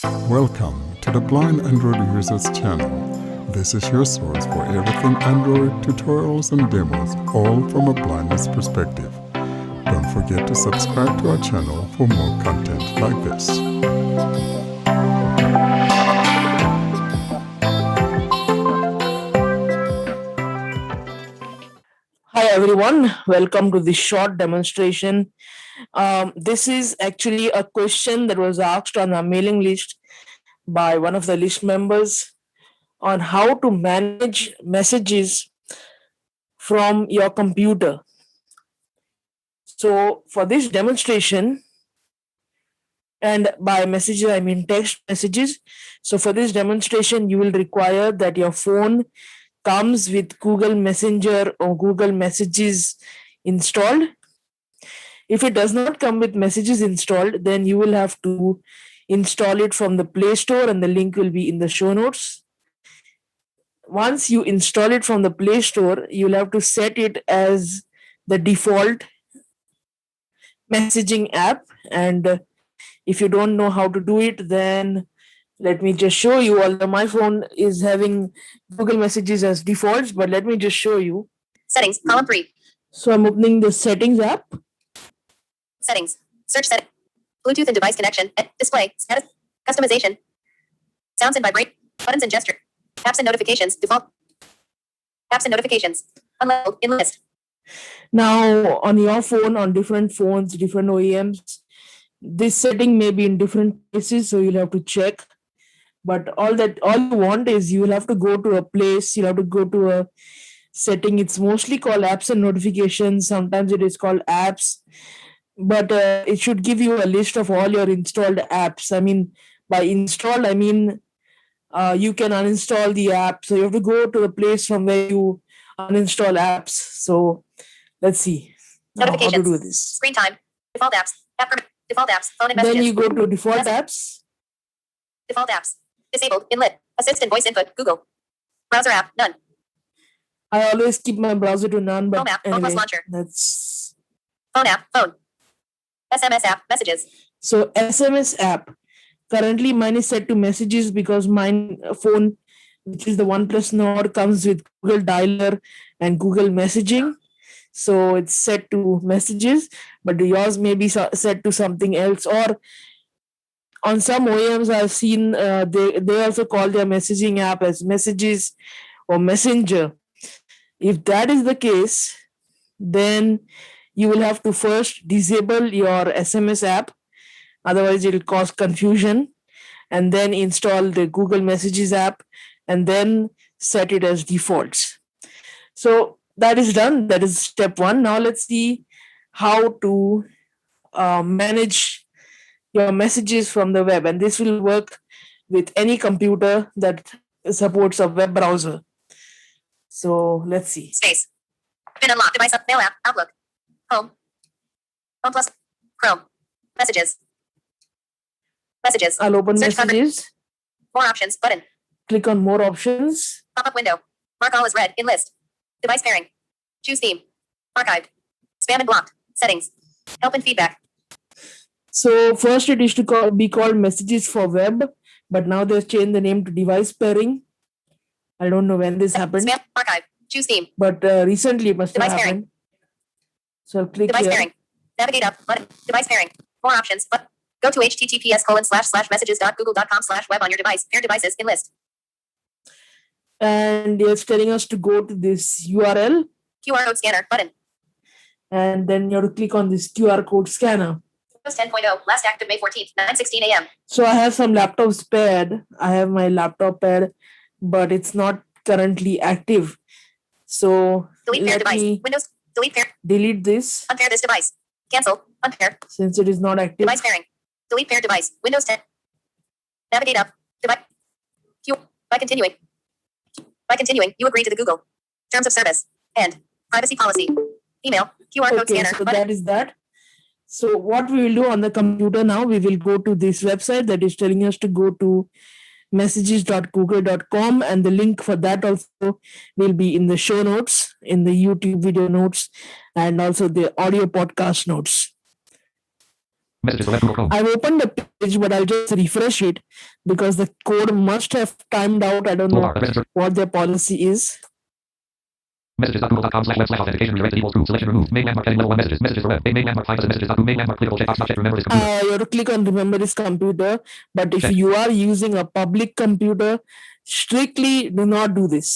Welcome to the Blind Android Users channel. This is your source for everything Android, tutorials and demos, all from a blindness perspective. Don't forget to subscribe to our channel for more content like this. Hi everyone, welcome to this short demonstration. This is actually a question that was asked on our mailing list by one of the list members on how to manage messages from your computer. So for this demonstration, and by messages I mean text messages. So for this demonstration, you will require that your phone comes with Google Messenger or Google Messages installed. If it does not come with messages installed, then you will have to install it from the Play Store, and the link will be in the show notes. Once you install it from the Play Store, you'll have to set it as the default messaging app. And if you don't know how to do it, then let me just show you. Although my phone is having Google Messages as defaults, but let me just show you. Settings, column 3. So I'm opening the Settings app. Settings, search setting, Bluetooth and device connection, display, status, customization, sounds and vibrate, buttons and gesture, apps and notifications, default, apps and notifications, unlabeled, in list. Now, on your phone, on different phones, different OEMs, this setting may be in different places, so you'll have to check. But all you want is you'll have to go to a place, you'll have to go to a setting. It's mostly called apps and notifications. Sometimes it is called apps, but it should give you a list of all your installed apps. I mean, by installed, I mean you can uninstall the app. So you have to go to the place from where you uninstall apps. So let's see now how to do this. Screen time, default apps, default apps, phone and messages. Then you go to default apps. Default apps, disabled, inlit, assistant voice input, Google. Browser app, none. I always keep my browser to none, but Home app, anyway, Phone Plus Launcher. that's Phone app, phone. SMS app, messages. so SMS app. Currently, mine is set to messages because mine phone, which is the OnePlus Nord, comes with Google Dialer and Google Messaging. So it's set to messages, but yours may be set to something else. Or on some OEMs, I've seen they also call their messaging app as messages or messenger. If that is the case, then you will have to first disable your SMS app. Otherwise, it will cause confusion. And then install the Google Messages app and then set it as defaults. So that is done. That is step one. Now let's see how to manage your messages from the web. And this will work with any computer that supports a web browser. So let's see. Space. Pin unlock, device up, mail app, Outlook. Home. Home plus, Chrome. Messages. Messages. I'll open Search messages. More options, button. Click on more options. Pop-up window. Mark all as read, in list. Device pairing. Choose theme. Archived. Spam and blocked. Settings. Help and feedback. So first it used to be called messages for web, but now they've changed the name to device pairing. I don't know when this happened. Spam, archive. Choose theme. But recently it must have Device happened. So I'll click Device here. pairing. Navigate up, button. Device pairing. More options, but go to https://messages.google.com/web on your device. Pair devices in list. And it's telling us to go to this URL. QR code scanner, button. And then you have to click on this QR code scanner. Windows 10.0, last active May 14th, 9:16 a.m. So I have some laptops paired. I have my laptop paired, but it's not currently active. So Delete pair let device. me Windows, delete pair. delete this Unpair this device. Cancel, unpair. since it is not active. Device pairing. Delete pair device. Windows 10. Navigate up. Device. By continuing. By continuing, you agree to the Google terms of service and privacy policy. Email. QR code Okay, scanner. so button. that is that. So what we will do on the computer now, we will go to this website that is telling us to go to messages.google.com, and the link for that also will be in the show notes, in the YouTube video notes, and also the audio podcast notes. Messages for web Google Chrome. I've opened the page, but I'll just refresh it because the code must have timed out. I don't know Toolbar. Register. what their policy is. Messages.google.com/web/authentication. Rewrite the default rule. Selection removed. Main landmark heading level 1 messages. Messages for web. Main landmark 5 messages. Main landmark clickable checkbox not checked. Remember this computer. You have to click on remember this computer, but if Check. you are using a public computer, strictly do not do this.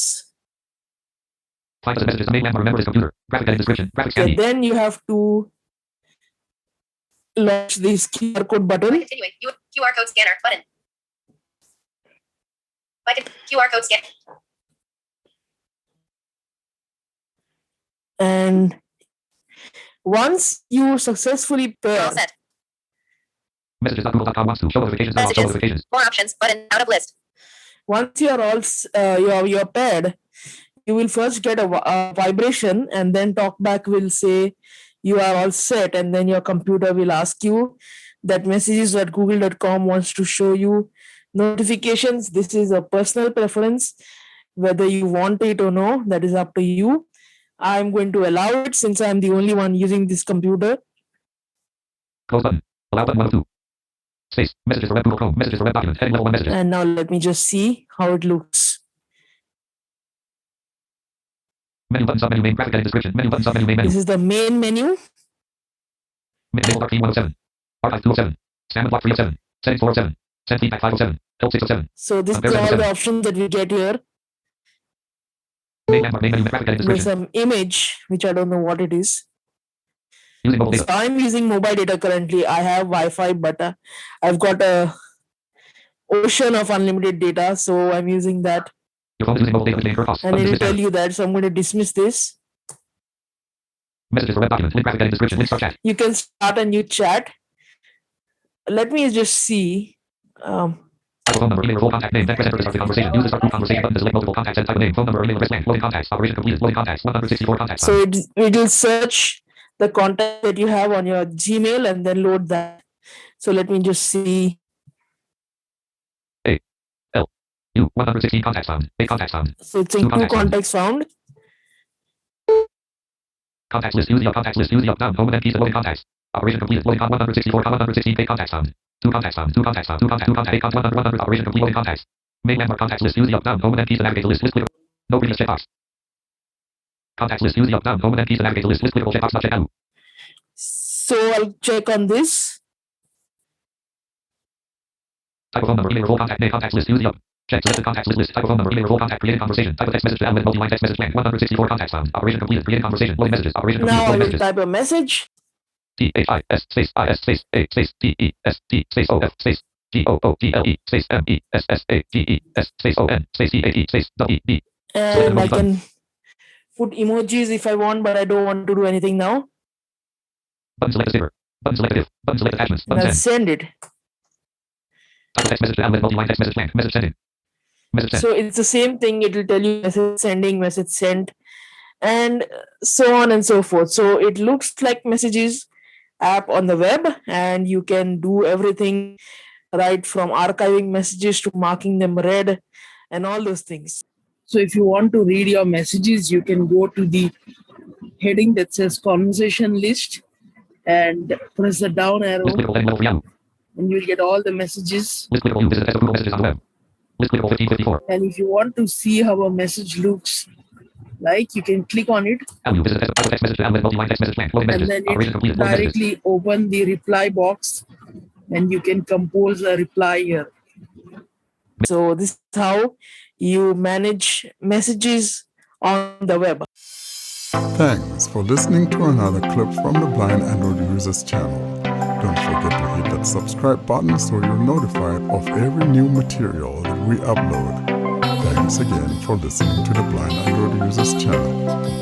5 messages. Main landmark remember this computer. Graphic heading description. Graphic Okay, scanning. then you have to launch this QR code button. Continuing. QR code scanner button. QR code scan. And once you successfully All pair, set. Messages.google.com wants to show notifications. Turn on show Messages. notifications. More options button out of list. once you are all you're paired, you will first get a vibration, and then talkback will say you are all set, and then your computer will ask you that messages.google.com wants to show you notifications. This is a personal preference, whether you want it or no, that is up to you. I'm going to allow it since I'm the only one using this computer. Close button. Allow button 1 of 2. Space. Messages for web Google Chrome. Messages for web document. Heading level 1 messages. And now let me just see how it looks. Menu button submenu main graphic heading description. Menu button submenu main menu. This is the main menu. Enable dark theme 107. Archive 207. Spam and block 307. Settings 407. Send feedback 507. Help 607. So this is Compare all the 707. options that we get here. Main landmark main menu graphic heading There's description. some image, which I don't know what it is. Using mobile So data. I'm using mobile data currently. I have Wi-Fi, but I've got a ocean of unlimited data, so I'm using that. Your phone is using mobile data which may incur costs. And Button it'll dismiss tell error. you that, so I'm going to dismiss this. Messages for web document. Link graphic heading description. Link start chat. You can start a new chat. Let me just see. Type of phone number, email, or full contact name. Then press enter to start the conversation. Use the start group conversation button to select multiple contacts and type a name, phone number, or email address blank. Loading contacts. Operation completed. Loading contacts. 164 contacts. So it will search the contact that you have on your Gmail and then load that. So let me just see. U 116 contacts found. 8 contacts found. So it's saying two contacts found. Contacts list. Use the up contacts list. Use the up down. Home and then keys and loading contacts. Operation completed. Loading on 164. 116. 8 contacts found. 2 contacts found. 2 contacts found. 2 contacts. 2 contacts. 8 contacts. 100. Operation complete. Loading contacts. Main landmark contacts list. Use the up down. Home and then keys to navigate the list. List click. No previous checkbox. Contacts list. Use the up down. Home and then keys to navigate the list. List clickable checkbox not checked out. So I'll check on this. Type of phone number, email, or full contact name. Contacts list. Use the up. Check selected contacts list. Type of phone number, email, or full contact. Created conversation. Type of text message to element multi-line text message blank. 164 contacts found. Operation completed. Creating conversation. Loading messages. Operation completed. Now I Loading will messages. type a message. THIS space IS space A space DEST space OF space GOOGLE space MESSAGES space ON space DAE space WEB. And I can put emojis if I want, but I don't want to do anything now. Button select a sticker. Button select a div. Button select attachments. And Button I'll send. send it. Type of text message to element multi-line text message blank. Message sending. Message sent. So it's the same thing. It will tell you message sending, message sent, and so on and so forth. So it looks like Messages app on the web, and you can do everything right from archiving messages to marking them read and all those things. So if you want to read your messages, you can go to the heading that says conversation list and press the down arrow, List clickable heading level 3 Yahoo. and you'll get all the messages. List clickable U. Visit the text of Google messages on the web. List clickable 1554. And if you want to see how a message looks like, you can click on it, Yahoo. Visit the text of text message to element multi-line text message blank. Loading and messages. then Operation it completed. Loading messages. directly open the reply box, and you can compose a reply here. So this is how you manage messages on the web. Thanks for listening to another clip from the Blind Android Users channel. Don't forget to hit that subscribe button so you're notified of every new material that we upload. Thanks again for listening to the Blind Android Users channel.